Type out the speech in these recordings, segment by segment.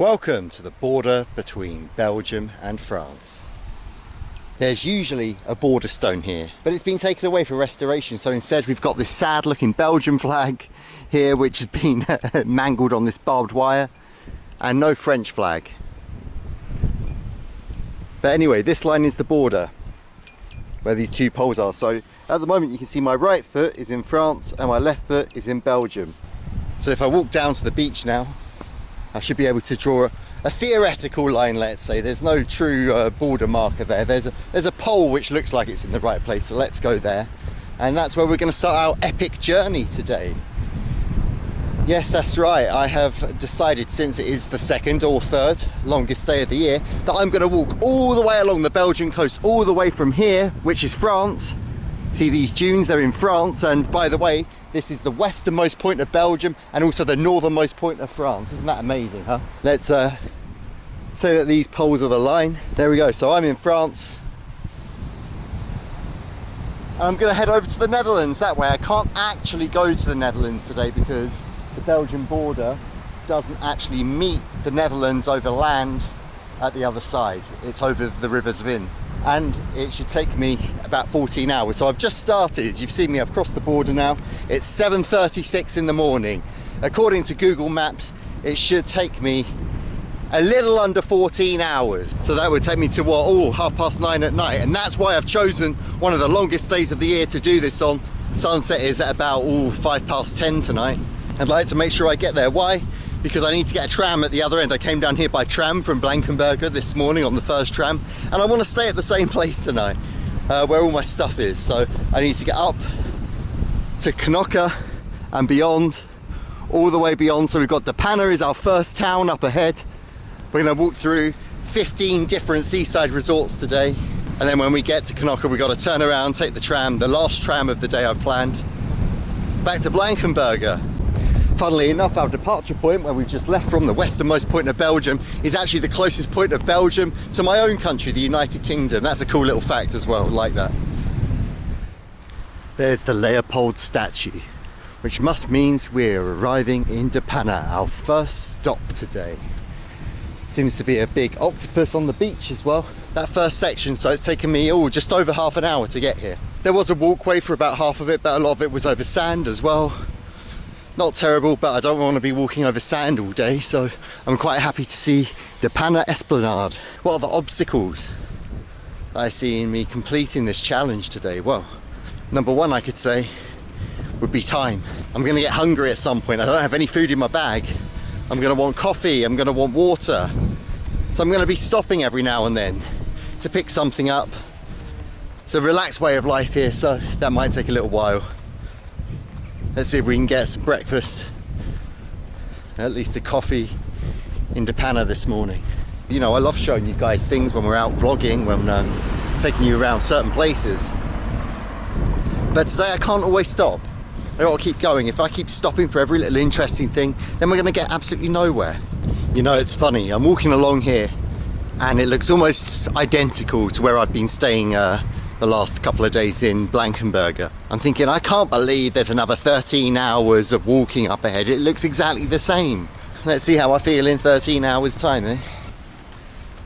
Welcome to the border between Belgium and France. There's usually a border stone here, but it's been taken away for restoration, so instead we've got this sad looking Belgian flag here which has been mangled on this barbed wire, and no French flag. But anyway, this line is the border where these two poles are. So at the moment you can see my right foot is in France and my left foot is in Belgium. So if I walk down to the beach now, I should be able to draw a theoretical line, let's say. There's no true border marker there. There's a pole which looks like it's in the right place, so let's go there. And that's where we're going to start our epic journey today. Yes, that's right. I have decided, since it is the second or third longest day of the year, that I'm going to walk all the way along the Belgian coast, all the way from here, which is France. See these dunes, they're in France, and by the way, this is the westernmost point of Belgium and also the northernmost point of France. Isn't that amazing, huh? Let's say that these poles are the line. There we go. So I'm in France. And I'm going to head over to the Netherlands that way. I can't actually go to the Netherlands today because the Belgian border doesn't actually meet the Netherlands over land at the other side. It's over the River Zwin. And it should take me about 14 hours. So I've just started. You've seen me, I've crossed the border now. It's 7:36 in the morning. According to Google Maps, it should take me a little under 14 hours. So that would take me to what? Oh, 9:30 at night. And that's why I've chosen one of the longest days of the year to do this on. Sunset is at about 10:05 tonight. I'd like to make sure I get there. Why? Because I need to get a tram at the other end. I came down here by tram from Blankenberge this morning on the first tram, and I want to stay at the same place tonight where all my stuff is. So I need to get up to Knokke and beyond, all the way beyond. So we've got Panne is our first town up ahead. We're going to walk through 15 different seaside resorts today, and then when we get to Knokke we've got to turn around, take the tram, the last tram of the day I've planned, back to Blankenberge. Funnily enough, our departure point, where we've just left from, the westernmost point of Belgium, is actually the closest point of Belgium to my own country, the United Kingdom. That's a cool little fact as well, like that. There's the Leopold statue, which must means we're arriving in Panne, our first stop today. Seems to be a big octopus on the beach as well. That first section, so it's taken me just over half an hour to get here. There was a walkway for about half of it, but a lot of it was over sand as well. Not terrible, but I don't want to be walking over sand all day, so I'm quite happy to see the Panne Esplanade. What are the obstacles that I see in me completing this challenge today? Well, number one, I could say, would be time. I'm going to get hungry at some point. I don't have any food in my bag. I'm going to want coffee, I'm going to want water. So I'm going to be stopping every now and then to pick something up. It's a relaxed way of life here, so that might take a little while. Let's see if we can get some breakfast, at least a coffee in Panne this morning. You know, I love showing you guys things when we're out vlogging, when I'm taking you around certain places. But today I can't always stop. I gotta keep going. If I keep stopping for every little interesting thing, then we're gonna get absolutely nowhere. You know, it's funny, I'm walking along here and it looks almost identical to where I've been staying the last couple of days in Blankenberge. I'm thinking, I can't believe there's another 13 hours of walking up ahead. It looks exactly the same. Let's see how I feel in 13 hours time, eh?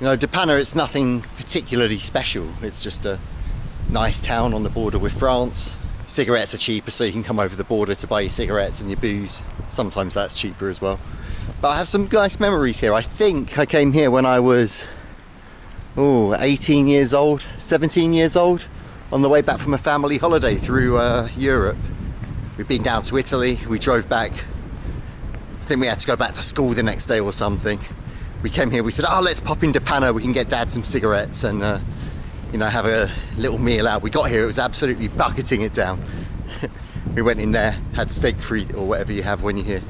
You know, Panne, it's nothing particularly special. It's just a nice town on the border with France. Cigarettes are cheaper, so you can come over the border to buy your cigarettes and your booze. Sometimes that's cheaper as well. But I have some nice memories here. I think I came here when I was 18 years old, 17 years old, on the way back from a family holiday through Europe. We've been down to Italy, we drove back. I think we had to go back to school the next day or something. We came here, we said, let's pop into Panne, we can get Dad some cigarettes and you know, have a little meal out. We got here, it was absolutely bucketing it down. We went in there, had steak frite or whatever you have when you're here.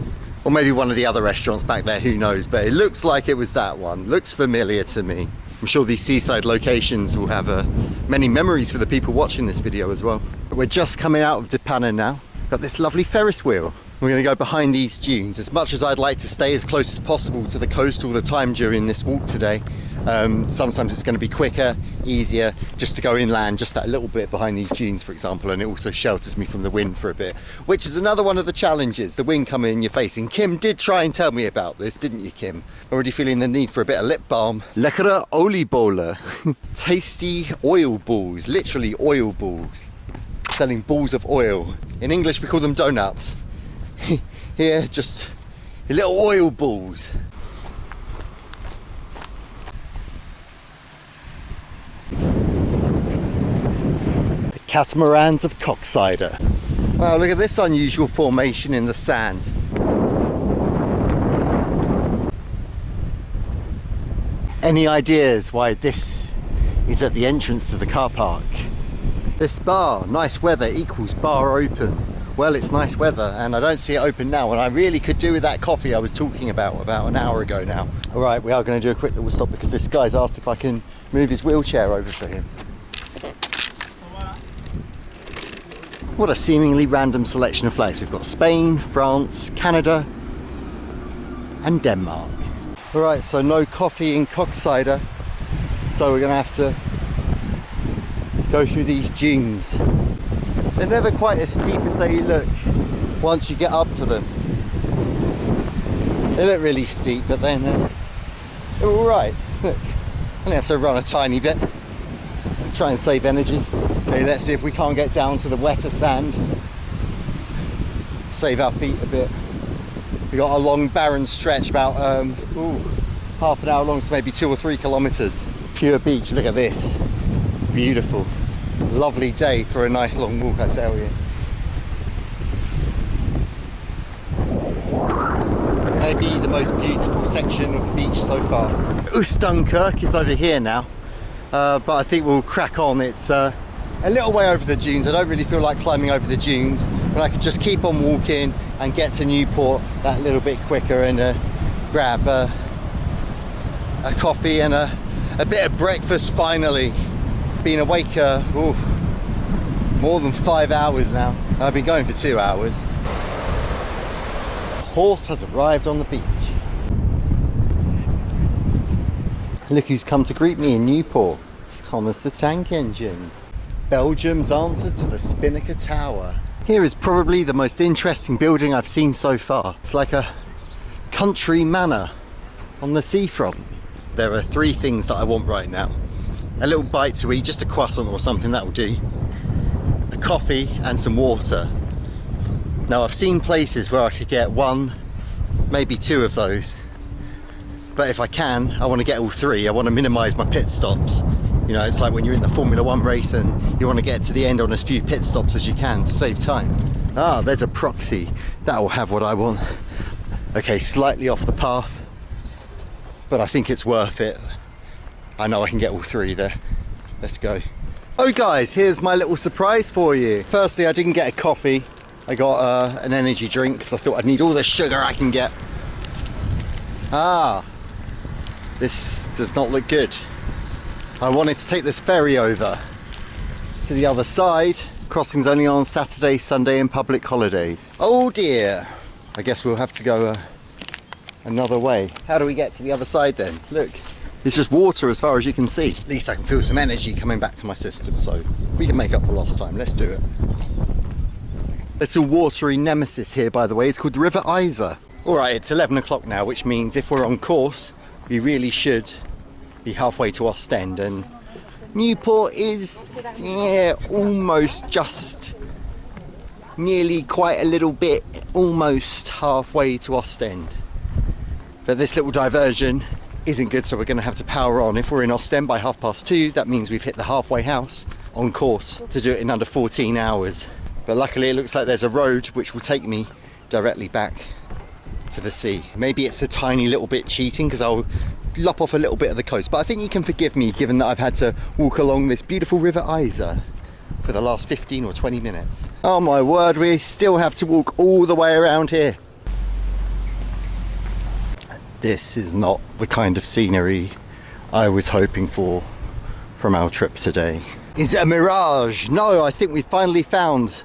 Or maybe one of the other restaurants back there, who knows, but it looks like it was that one. Looks familiar to me. I'm sure these seaside locations will have many memories for the people watching this video as well. We're just coming out of Panne now. Got this lovely Ferris wheel. We're going to go behind these dunes. As much as I'd like to stay as close as possible to the coast all the time during this walk today, sometimes it's going to be quicker, easier just to go inland just that little bit behind these dunes, for example, and it also shelters me from the wind for a bit, which is another one of the challenges, the wind coming in your face. And Kim did try and tell me about this, didn't you, Kim? Already feeling the need for a bit of lip balm. Lekkere oliebollen. Tasty oil balls, literally oil balls. Selling balls of oil. In English we call them donuts. Here, just little oil balls. The catamarans of Coxyder. Wow, look at this unusual formation in the sand. Any ideas why this is at the entrance to the car park? This bar, nice weather equals bar open. Well, it's nice weather and I don't see it open now, and I really could do with that coffee I was talking about an hour ago now. All right, we are going to do a quick little stop because this guy's asked if I can move his wheelchair over for him. What a seemingly random selection of flags. We've got Spain, France, Canada and Denmark. All right, so no coffee in Coxyder, so we're going to have to go through these dunes. They're never quite as steep as they look once you get up to them. They look really steep, but then they're all right. Look, I only have to run a tiny bit, try and save energy. Okay, let's see if we can't get down to the wetter sand. Save our feet a bit. We got a long barren stretch, about half an hour long, so maybe 2 or 3 kilometers. Pure beach. Look at this. Beautiful. Lovely day for a nice long walk, I tell you. Maybe the most beautiful section of the beach so far. Ostend is over here now, but I think we'll crack on. It's a little way over the dunes. I don't really feel like climbing over the dunes, but I could just keep on walking and get to Nieuwpoort that little bit quicker and grab a coffee and a bit of breakfast finally. Been awake more than 5 hours now. I've been going for 2 hours. The horse has arrived on the beach. Look who's come to greet me in Nieuwpoort. Thomas the Tank Engine. Belgium's answer to the Spinnaker Tower. Here is probably the most interesting building I've seen so far. It's like a country manor on the seafront. There are 3 things that I want right now. A little bite to eat, just a croissant or something, that will do. A coffee and some water. Now I've seen places where I could get 1, maybe 2 of those. But if I can, I want to get all 3. I want to minimise my pit stops. You know, it's like when you're in the Formula 1 race and you want to get to the end on as few pit stops as you can to save time. Ah, there's a proxy. That will have what I want. Okay, slightly off the path, but I think it's worth it. I know I can get all 3 there. Let's go. Oh guys, here's my little surprise for you. Firstly, I didn't get a coffee. I got an energy drink because I thought I'd need all the sugar I can get. Ah, this does not look good. I wanted to take this ferry over to the other side. Crossing's only on Saturday, Sunday and public holidays. Oh dear. I guess we'll have to go another way. How do we get to the other side then? Look. It's just water as far as you can see. At least I can feel some energy coming back to my system, so we can make up for lost time. Let's do it. Little watery nemesis here, by the way. It's called the River Yser. All right, it's 11 o'clock now, which means if we're on course, we really should be halfway to Ostend. And Nieuwpoort is, almost just nearly quite a little bit, almost halfway to Ostend. But this little diversion isn't good, so we're going to have to power on. If we're in Ostend by 2:30, that means we've hit the halfway house on course to do it in under 14 hours. But luckily it looks like there's a road which will take me directly back to the sea. Maybe it's a tiny little bit cheating because I'll lop off a little bit of the coast, but I think you can forgive me given that I've had to walk along this beautiful River Yser for the last 15 or 20 minutes. Oh my word, we still have to walk all the way around here. This is not the kind of scenery I was hoping for from our trip today. Is it a mirage? No, I think we finally found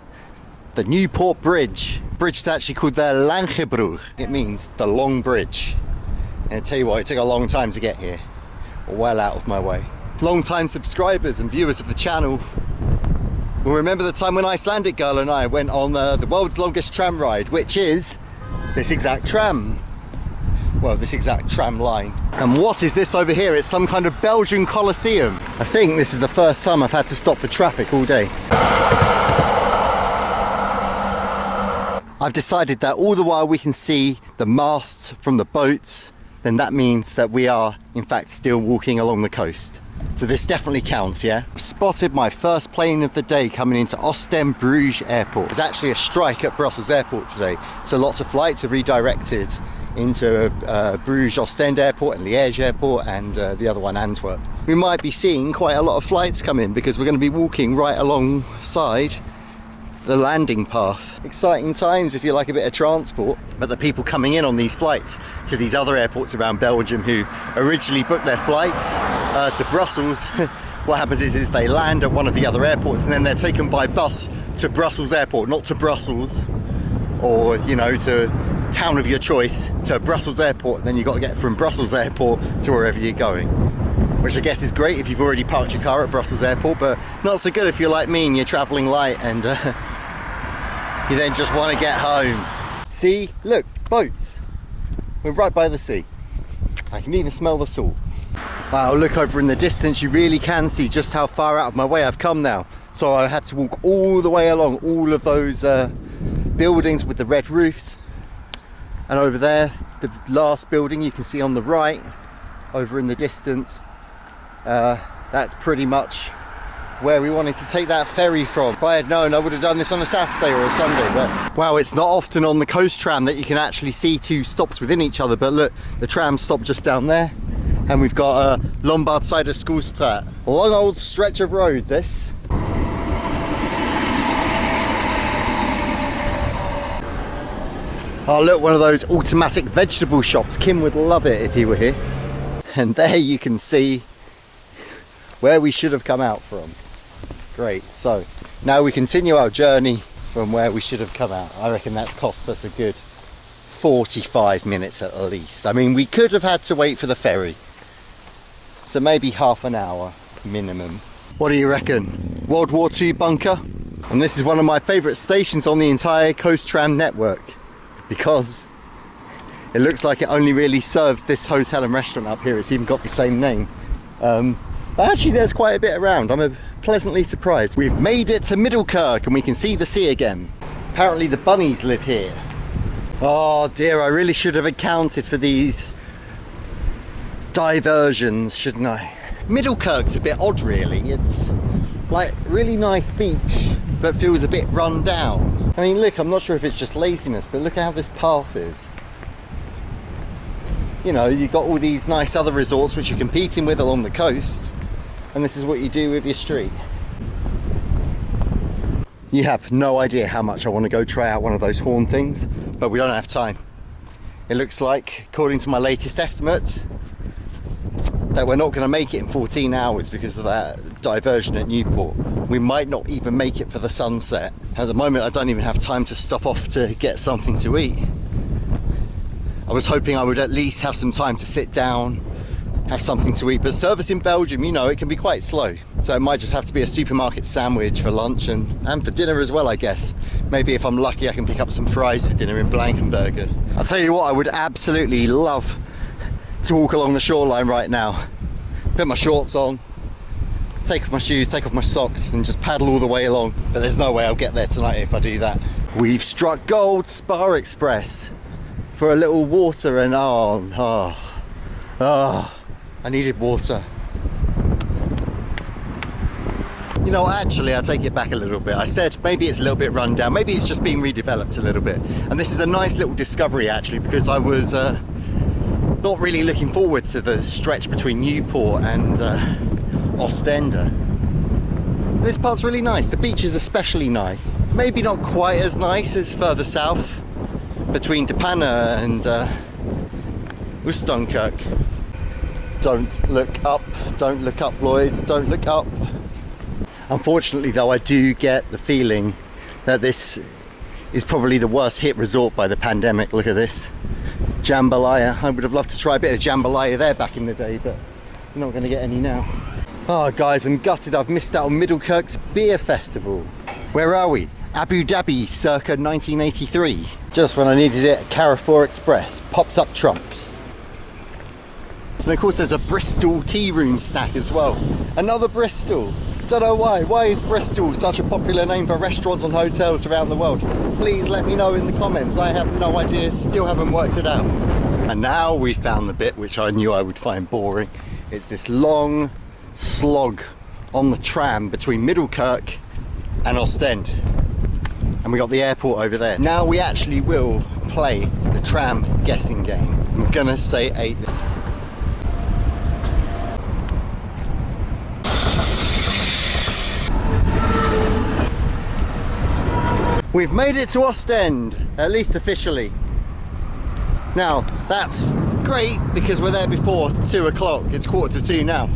the Nieuwpoort Bridge. The bridge is actually called the Langebrug. It means the long bridge. And I tell you what, it took a long time to get here. Well out of my way. Long-time subscribers and viewers of the channel will remember the time when Icelandic girl and I went on the world's longest tram ride, which is this exact tram. Well, this exact tram line. And what is this over here? It's some kind of Belgian Colosseum. I think this is the first time I've had to stop for traffic all day. I've decided that all the while we can see the masts from the boats, then that means that we are in fact still walking along the coast. So this definitely counts, yeah? I've spotted my first plane of the day coming into Ostend Bruges Airport. There's actually a strike at Brussels Airport today, so lots of flights are redirected into Bruges Ostend Airport and Liège Airport and the other one Antwerp. We might be seeing quite a lot of flights come in because we're going to be walking right alongside the landing path. Exciting times if you like a bit of transport. But the people coming in on these flights to these other airports around Belgium who originally booked their flights to Brussels, what happens is they land at one of the other airports and then they're taken by bus to Brussels Airport, not to Brussels or, you know, to town of your choice, to Brussels Airport, and then you've got to get from Brussels Airport to wherever you're going. Which I guess is great if you've already parked your car at Brussels Airport, but not so good if you're like me and you're travelling light and you then just want to get home. See, look, boats. We're right by the sea. I can even smell the salt. Wow, look over in the distance, you really can see just how far out of my way I've come now. So I had to walk all the way along all of those buildings with the red roofs. And over there, the last building you can see on the right, over in the distance, that's pretty much where we wanted to take that ferry from. If I had known, I would have done this on a Saturday or a Sunday, but wow, it's not often on the coast tram that you can actually see two stops within each other, but look, the tram stopped just down there, and we've got Lombard-side of Schoolstraat. A long old stretch of road, this. Oh look, one of those automatic vegetable shops. Kim would love it if he were here. And there you can see where we should have come out from. Great, so now we continue our journey from where we should have come out. I reckon that's cost us a good 45 minutes at least. I mean, we could have had to wait for the ferry, so maybe half an hour minimum. What do you reckon? World War II bunker? And this is one of my favourite stations on the entire coast tram network, because it looks like it only really serves this hotel and restaurant up here. It's even got the same name. But actually there's quite a bit around. I'm pleasantly surprised. We've made it to Middelkerk and we can see the sea again. Apparently the bunnies live here. Oh dear, I really should have accounted for these diversions, shouldn't I? Middelkerk's a bit odd really. It's like really nice beach, but feels a bit run down. I mean, look, I'm not sure if it's just laziness, but look at how this path is. You know, you've got all these nice other resorts which you're competing with along the coast, and this is what you do with your street. You have no idea how much I want to go try out one of those horn things, but we don't have time. It looks like, according to my latest estimates, that we're not going to make it in 14 hours because of that diversion at Nieuwpoort. We might not even make it for the sunset. At the moment I don't even have time to stop off to get something to eat. I was hoping I would at least have some time to sit down, have something to eat, but service in Belgium, you know, it can be quite slow. So it might just have to be a supermarket sandwich for lunch and for dinner as well, I guess. Maybe if I'm lucky I can pick up some fries for dinner in Blankenberger. I'll tell you what, I would absolutely love to walk along the shoreline right now. Put my shorts on, take off my shoes, take off my socks and just paddle all the way along. But there's no way I'll get there tonight if I do that. We've struck gold, Spa Express, for a little water and I needed water. You know, actually I take it back a little bit. I said maybe it's a little bit run down, maybe it's just been redeveloped a little bit. And this is a nice little discovery actually, because I was not really looking forward to the stretch between Nieuwpoort and Ostende. This part's really nice. The beach is especially nice. Maybe not quite as nice as further south between Panne and Ostend. Don't look up, Lloyd, don't look up. Unfortunately though, I do get the feeling that this is probably the worst hit resort by the pandemic. Look at this. Jambalaya. I would have loved to try a bit of jambalaya there back in the day, but I'm not going to get any now. Oh guys, I'm gutted I've missed out on Middelkerk's beer festival. Where are we? Abu Dhabi circa 1983. Just when I needed it, Carrefour Express pops up trumps. And of course there's a Bristol tea room snack as well. Another Bristol. Don't know why. Why is Bristol such a popular name for restaurants and hotels around the world? Please let me know in the comments. I have no idea, still haven't worked it out. And now we found the bit which I knew I would find boring. It's this long slog on the tram between Middelkerk and Ostend. And we got the airport over there. Now we actually will play the tram guessing game. I'm gonna say 8. We've made it to Ostend, at least officially. Now, that's great because we're there before 2 o'clock. It's 1:45 now.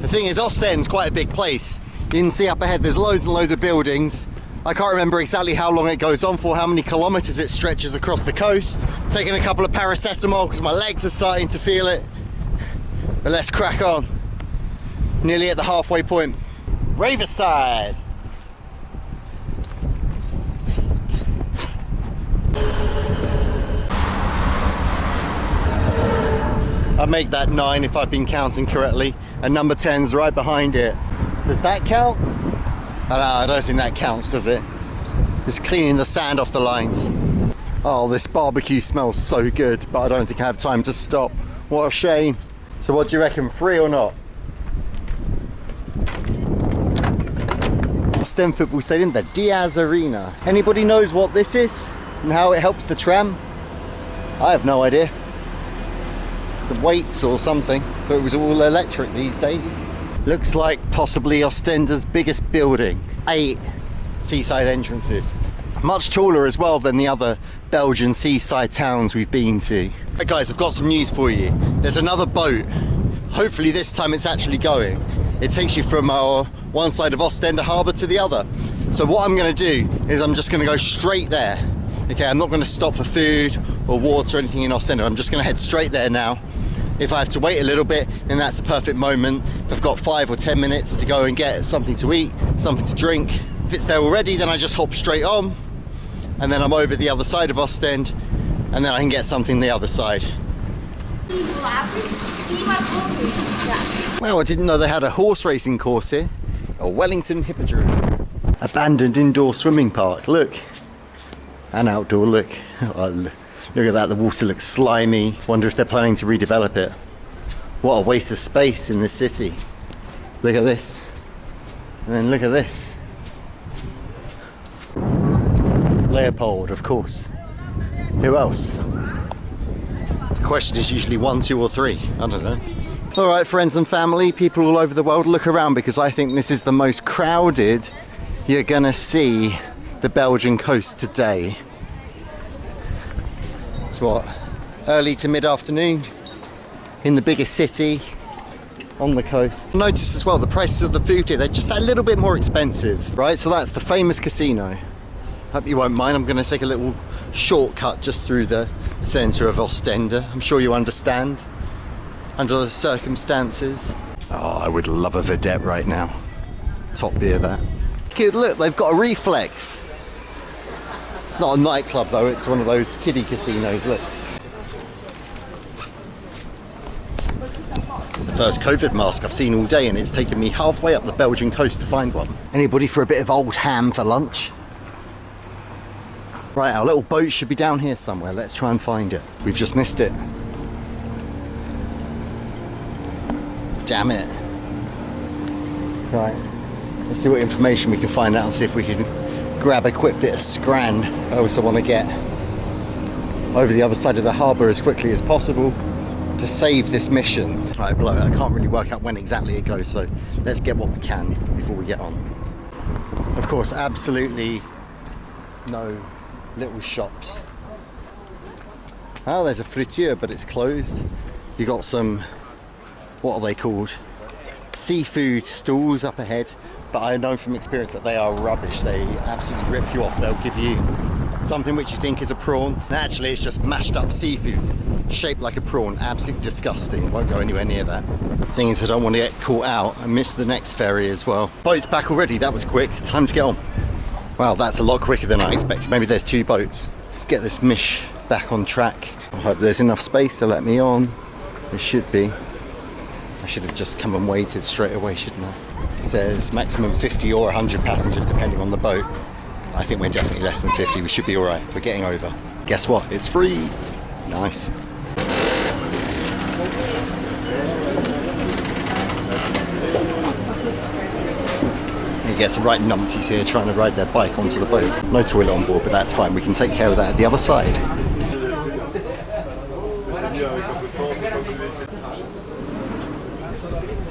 The thing is, Ostend's quite a big place. You can see up ahead there's loads and loads of buildings. I can't remember exactly how long it goes on for, how many kilometres it stretches across the coast. Taking a couple of paracetamol because my legs are starting to feel it. But let's crack on. Nearly at the halfway point. Riverside. I make that 9 if I've been counting correctly, and number 10's right behind it. Does that count? I don't think that counts, does it? Just cleaning the sand off the lines. Oh, this barbecue smells so good, but I don't think I have time to stop. What a shame. So what do you reckon, 3 or not? Ostend Football Stadium, the Diaz Arena. Anybody knows what this is and how it helps the tram? I have no idea. The weights or something, so it was all electric these days. Looks like possibly Ostender's biggest building. 8 seaside entrances. Much taller as well than the other Belgian seaside towns we've been to. Right guys, I've got some news for you. There's another boat. Hopefully this time it's actually going. It takes you from one side of Ostend harbour to the other. So what I'm going to do is I'm just going to go straight there. Okay, I'm not going to stop for food or water or anything in Ostend. I'm just going to head straight there now. If I have to wait a little bit, then that's the perfect moment. If I've got 5 or 10 minutes to go and get something to eat, something to drink, if it's there already, then I just hop straight on, and then I'm over the other side of Ostend, and then I can get something the other side. Well, I didn't know they had a horse racing course here. A Wellington Hippodrome. Abandoned indoor swimming park, look. And outdoor, look. Oh, look at that, the water looks slimy. Wonder if they're planning to redevelop it. What a waste of space in this city. Look at this. And then look at this. Leopold, of course. Who else? The question is usually 1, 2 or 3. I don't know. All right, friends and family, people all over the world, look around because I think this is the most crowded you're gonna see the Belgian coast today. It's what, early to mid-afternoon in the biggest city on the coast. Notice as well the prices of the food here, they're just a little bit more expensive, right? So that's the famous casino. Hope you won't mind, I'm going to take a little shortcut just through the centre of Ostend. I'm sure you understand under the circumstances. Oh, I would love a vedette right now. Top beer that. Kid, look, they've got a Reflex. It's not a nightclub though, it's one of those kiddie casinos, look. The first COVID mask I've seen all day, and it's taken me halfway up the Belgian coast to find one. Anybody for a bit of old ham for lunch? Right, our little boat should be down here somewhere. Let's try and find it. We've just missed it. Damn it. Right, let's see what information we can find out and see if we can grab a quick bit of scran. I also want to get over the other side of the harbour as quickly as possible to save this mission. Right, below it, I can't really work out when exactly it goes, so let's get what we can before we get on. Of course, absolutely no little shops. Oh, there's a friture, but it's closed. You got some, what are they called? Seafood stalls up ahead, but I know from experience that they are rubbish. They absolutely rip you off. They'll give you something which you think is a prawn, and actually it's just mashed up seafood shaped like a prawn. Absolutely disgusting. Won't go anywhere near that. Thing is, I don't want to get caught out and miss the next ferry as well. Boat's back already. That was quick. Time to get on. Wow, that's a lot quicker than I expected. Maybe there's 2 boats. Let's get this mish back on track. I hope there's enough space to let me on. There should be. I should have just come and waited straight away, shouldn't I? It says maximum 50 or 100 passengers depending on the boat. I think we're definitely less than 50. We should be all right. We're getting over. Guess what? It's free. Nice. It gets right numpties here trying to ride their bike onto the boat. No toilet on board, but that's fine. We can take care of that at the other side.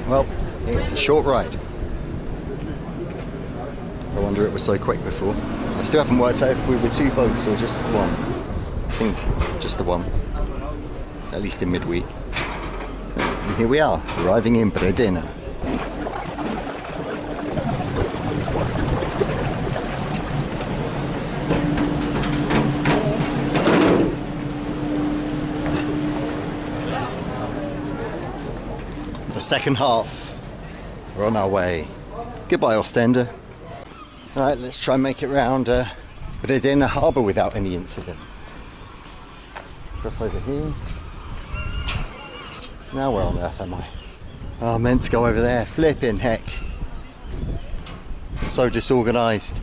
Well, it's a short ride. I wonder it was so quick before. I still haven't worked out if we were 2 boats or just one. I think just the one. At least in midweek. And here we are, arriving in Bredene. The second half. We're on our way. Goodbye, Ostend. Alright, let's try and make it round Bredene harbour without any incidents. Cross over here. Now where on earth am I? Oh, I meant to go over there. Flipping heck. So disorganised.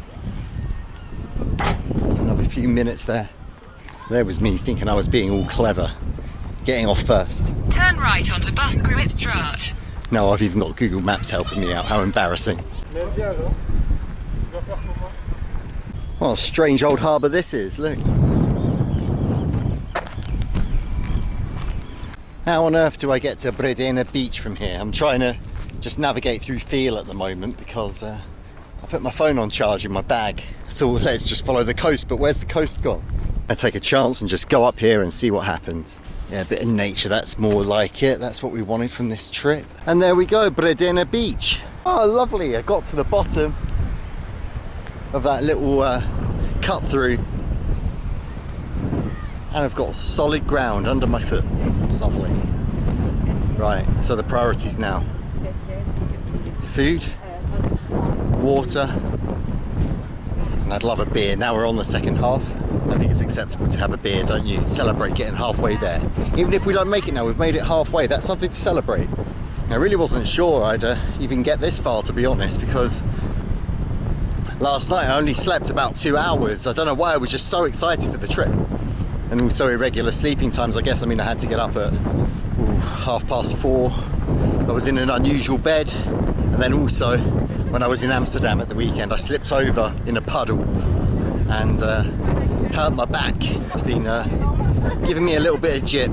Just another few minutes there. There was me thinking I was being all clever. Getting off first. Turn right onto Straat. No, I've even got Google Maps helping me out. How embarrassing. What a strange old harbour this is, look. How on earth do I get to Bredene beach from here? I'm trying to just navigate through feel at the moment because I put my phone on charge in my bag. I thought let's just follow the coast, but where's the coast gone? I take a chance and just go up here and see what happens. Yeah, a bit of nature, that's more like it. That's what we wanted from this trip. And there we go, Bredene beach. Oh, lovely. I got to the bottom of that little cut through and I've got solid ground under my foot. Lovely. Right, so the priorities now: food, water, and I'd love a beer. Now we're on the second half. I think it's acceptable to have a beer, don't you? Celebrate getting halfway there. Even if we don't make it now, we've made it halfway. That's something to celebrate. I really wasn't sure I'd even get this far, to be honest, because last night I only slept about 2 hours. I don't know why, I was just so excited for the trip. And also irregular sleeping times, I guess. I mean, I had to get up at 4:30. I was in an unusual bed. And then also, when I was in Amsterdam at the weekend, I slipped over in a puddle and hurt my back. It's been giving me a little bit of jip,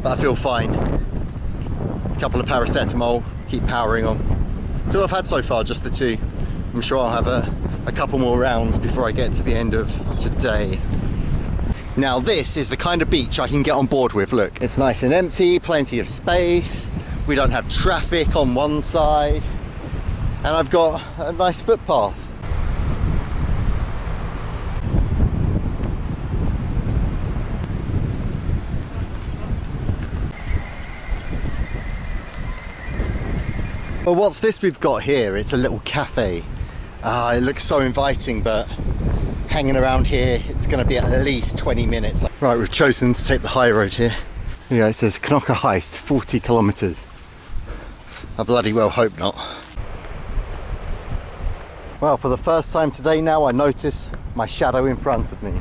but I feel fine. A couple of paracetamol, keep powering on. That's all I've had so far, just the 2. I'm sure I'll have a couple more rounds before I get to the end of today. Now this is the kind of beach I can get on board with. Look, it's nice and empty, plenty of space. We don't have traffic on one side. And I've got a nice footpath. Well, what's this we've got here? It's a little cafe. It looks so inviting, but hanging around here, it's going to be at least 20 minutes. Right, we've chosen to take the high road here. Yeah, it says Knokke Heist, 40 kilometres. I bloody well hope not. Well, for the first time today now, I notice my shadow in front of me.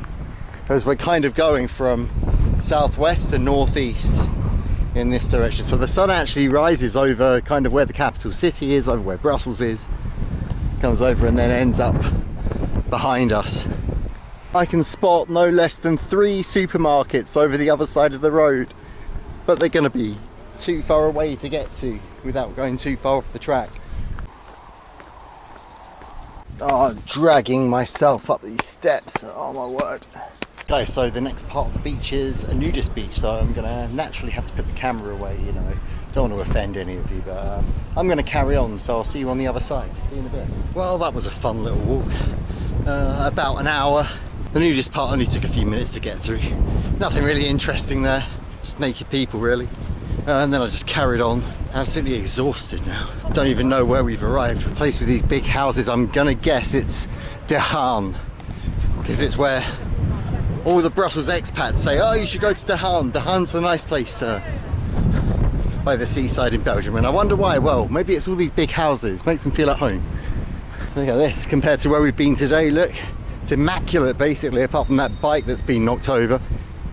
Because we're kind of going from southwest to northeast in this direction. So the sun actually rises over kind of where the capital city is, over where Brussels is. Comes over and then ends up behind us. I can spot no less than 3 supermarkets over the other side of the road, but they're going to be too far away to get to without going too far off the track. Oh, I'm dragging myself up these steps. Oh my word. Okay, so the next part of the beach is a nudist beach, so I'm going to naturally have to put the camera away, you know, Don't want to offend any of you, but I'm going to carry on, so I'll see you on the other side. See you in a bit. Well, that was a fun little walk. About an hour. The nudist part only took a few minutes to get through. Nothing really interesting there, just naked people really. And then I just carried on, absolutely exhausted now. Don't even know where we've arrived. A place with these big houses, I'm gonna guess it's De Haan, because it's where all the Brussels expats say, oh, you should go to De Haan. De Haan's a nice place by the seaside in Belgium. And I wonder why. Well, maybe it's all these big houses, makes them feel at home. Look at this, compared to where we've been today, look. It's immaculate basically, apart from that bike that's been knocked over.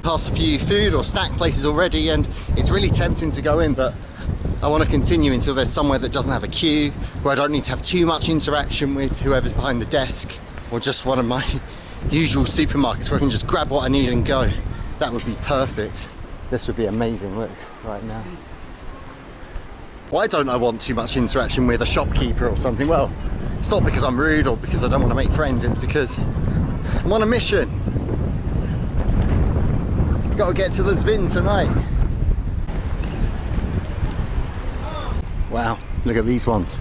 Past a few food or snack places already, and it's really tempting to go in, but I want to continue until there's somewhere that doesn't have a queue, where I don't need to have too much interaction with whoever's behind the desk, or just one of my usual supermarkets where I can just grab what I need and go. That would be perfect. This would be amazing, look, right now. Why don't I want too much interaction with a shopkeeper or something? Well, it's not because I'm rude or because I don't want to make friends, it's because I'm on a mission. Got to get to the Zwin tonight. Wow, look at these ones.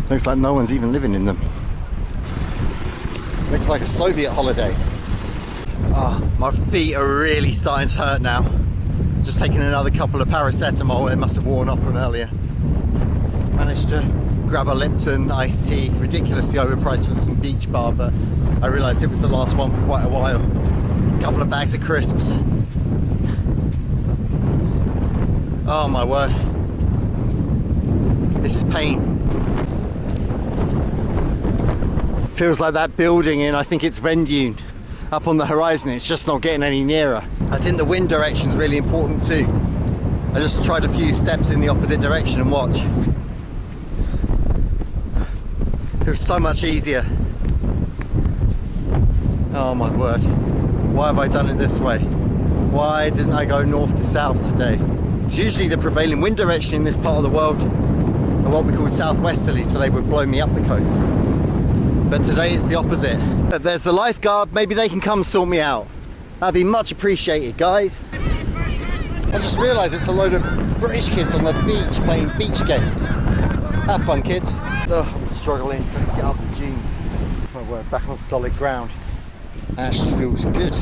Looks like no one's even living in them. Looks like a Soviet holiday. Oh, my feet are really starting to hurt now. Just taking another couple of paracetamol, it must have worn off from earlier. Managed to grab a Lipton iced tea, ridiculously overpriced for some beach bar, but I realised it was the last one for quite a while. A couple of bags of crisps. Oh my word. This is pain. Feels like that building in, I think it's Bray Dunes, up on the horizon, it's just not getting any nearer. I think the wind direction is really important too. I just tried a few steps in the opposite direction and watch. It was so much easier. Oh my word. Why have I done it this way? Why didn't I go north to south today? It's usually the prevailing wind direction in this part of the world are what we call southwesterly, so they would blow me up the coast. But today it's the opposite. There's the lifeguard, maybe they can come sort me out. That'd be much appreciated, guys. I just realised it's a load of British kids on the beach playing beach games. Have fun, kids. Oh, I'm struggling to get up the dunes. Oh, we're back on solid ground. It actually feels good.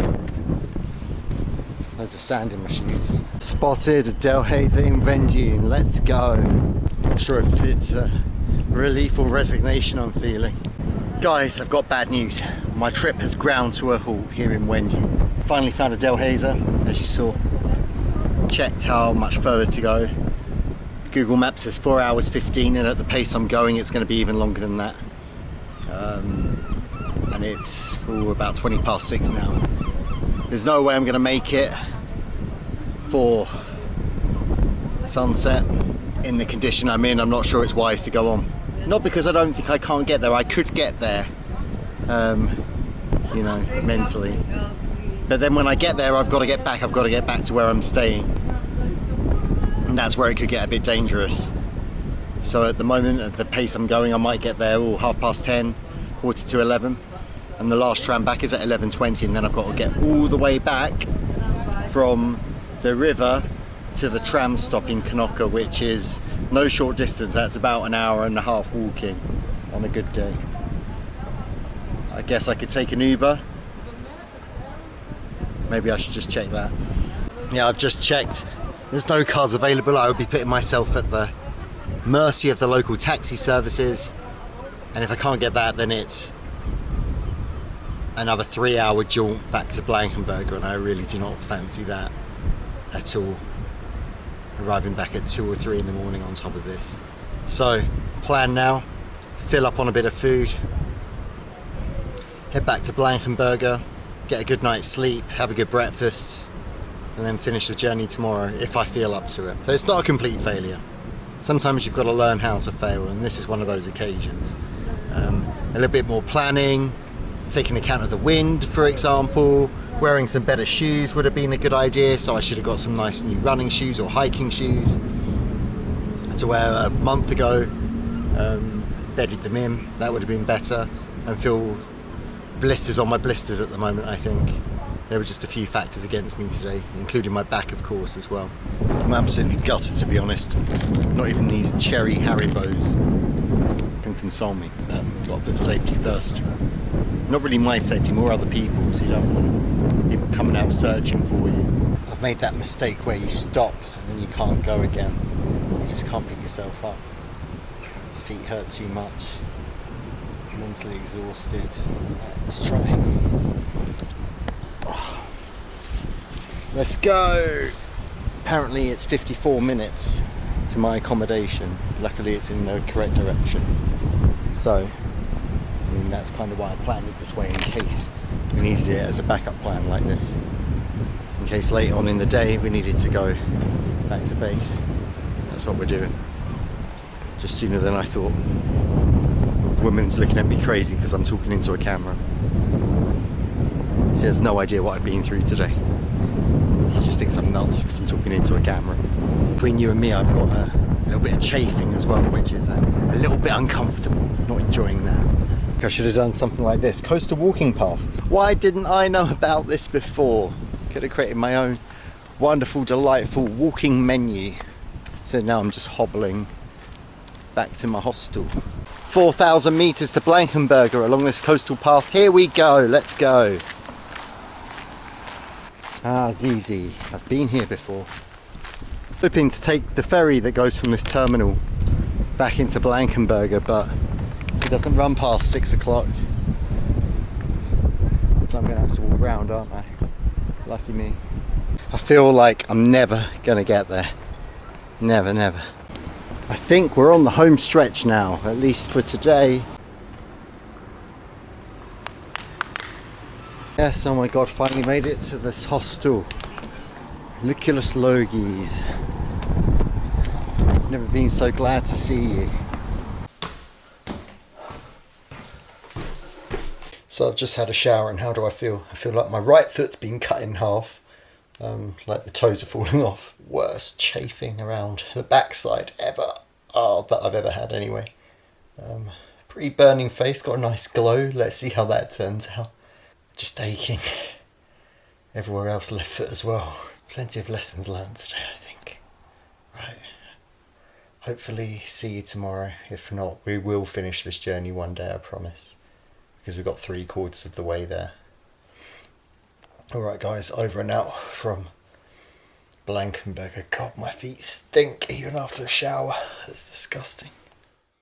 Loads of sand in my shoes. Spotted a Yser in Bray Dunes. Let's go. Not sure if it's relief or resignation I'm feeling. Guys, I've got bad news. My trip has ground to a halt here in Bray Dunes. Finally found a Yser, as you saw. Checked how much further to go. Google Maps says 4 hours 15, and at the pace I'm going it's going to be even longer than that. And it's about 20 past 6 now. There's no way I'm going to make it for sunset. In the condition I'm in, I'm not sure it's wise to go on. Not because I don't think I can't get there, I could get there, you know, mentally. But then when I get there, I've got to get back to where I'm staying. And that's where it could get a bit dangerous. So at the moment, at the pace I'm going, I might get there 10:30, 11:45. And the last tram back is at 11:20, and then I've got to get all the way back from the river to the tram stop in Knokke, which is no short distance. That's about an hour and a half walking on a good day. I guess I could take an Uber. Maybe I should just check that. Yeah, I've just checked. There's no cars available. I would be putting myself at the mercy of the local taxi services. And if I can't get that, then it's another 3-hour jaunt back to Blankenberger, and I really do not fancy that at all. Arriving back at 2 or 3 in the morning on top of this. So, plan now, fill up on a bit of food, head back to Blankenberger, get a good night's sleep, have a good breakfast, and then finish the journey tomorrow if I feel up to it. So it's not a complete failure. Sometimes you've got to learn how to fail, and this is one of those occasions. A little bit more planning, taking account of the wind, for example. Wearing some better shoes would have been a good idea, so I should have got some nice new running shoes or hiking shoes to wear a month ago. Bedded them in, that would have been better, and feel blisters on my blisters at the moment, I think. There were just a few factors against me today, including my back of course as well. I'm absolutely gutted, to be honest. Not even these cherry Haribos can console me. Got to put safety first. Not really my safety, more other people's. You don't want people coming out searching for you. I've made that mistake where you stop and then you can't go again. You just can't pick yourself up. Feet hurt too much. Mentally exhausted. Right, let's try. Let's go! Apparently it's 54 minutes to my accommodation. Luckily it's in the correct direction. So, I mean, that's kind of why I planned it this way, in case we needed it as a backup plan like this. In case later on in the day we needed to go back to base. That's what we're doing. Just sooner than I thought. The woman's looking at me crazy because I'm talking into a camera. She has no idea what I've been through today. She just thinks I'm nuts because I'm talking into a camera. Between you and me, I've got a little bit of chafing as well, which is a little bit uncomfortable. Not enjoying that. I should have done something like this. Coastal walking path. Why didn't I know about this before? Could have created my own wonderful, delightful walking menu. So now I'm just hobbling back to my hostel. 4,000 metres to Blankenberger along this coastal path. Here we go, let's go. Ah, Zizi, I've been here before. Hoping to take the ferry that goes from this terminal back into Blankenberger, but it doesn't run past 6 o'clock. So I'm going to have to walk round, aren't I? Lucky me. I feel like I'm never going to get there. Never, never. I think we're on the home stretch now, at least for today. Yes, oh my god, finally made it to this hostel. Luculus Logis. Never been so glad to see you. So I've just had a shower and how do I feel? I feel like my right foot's been cut in half. Like the toes are falling off. Worst chafing around the backside ever. Oh, that I've ever had anyway. Pretty burning face, got a nice glow. Let's see how that turns out. Just aching. Everywhere else left foot as well. Plenty of lessons learned today, I think. Right. Hopefully see you tomorrow. If not, we will finish this journey one day, I promise. Because we've got 3/4 of the way there. Alright guys, over and out from Blankenberger. God, my feet stink even after a shower. It's disgusting.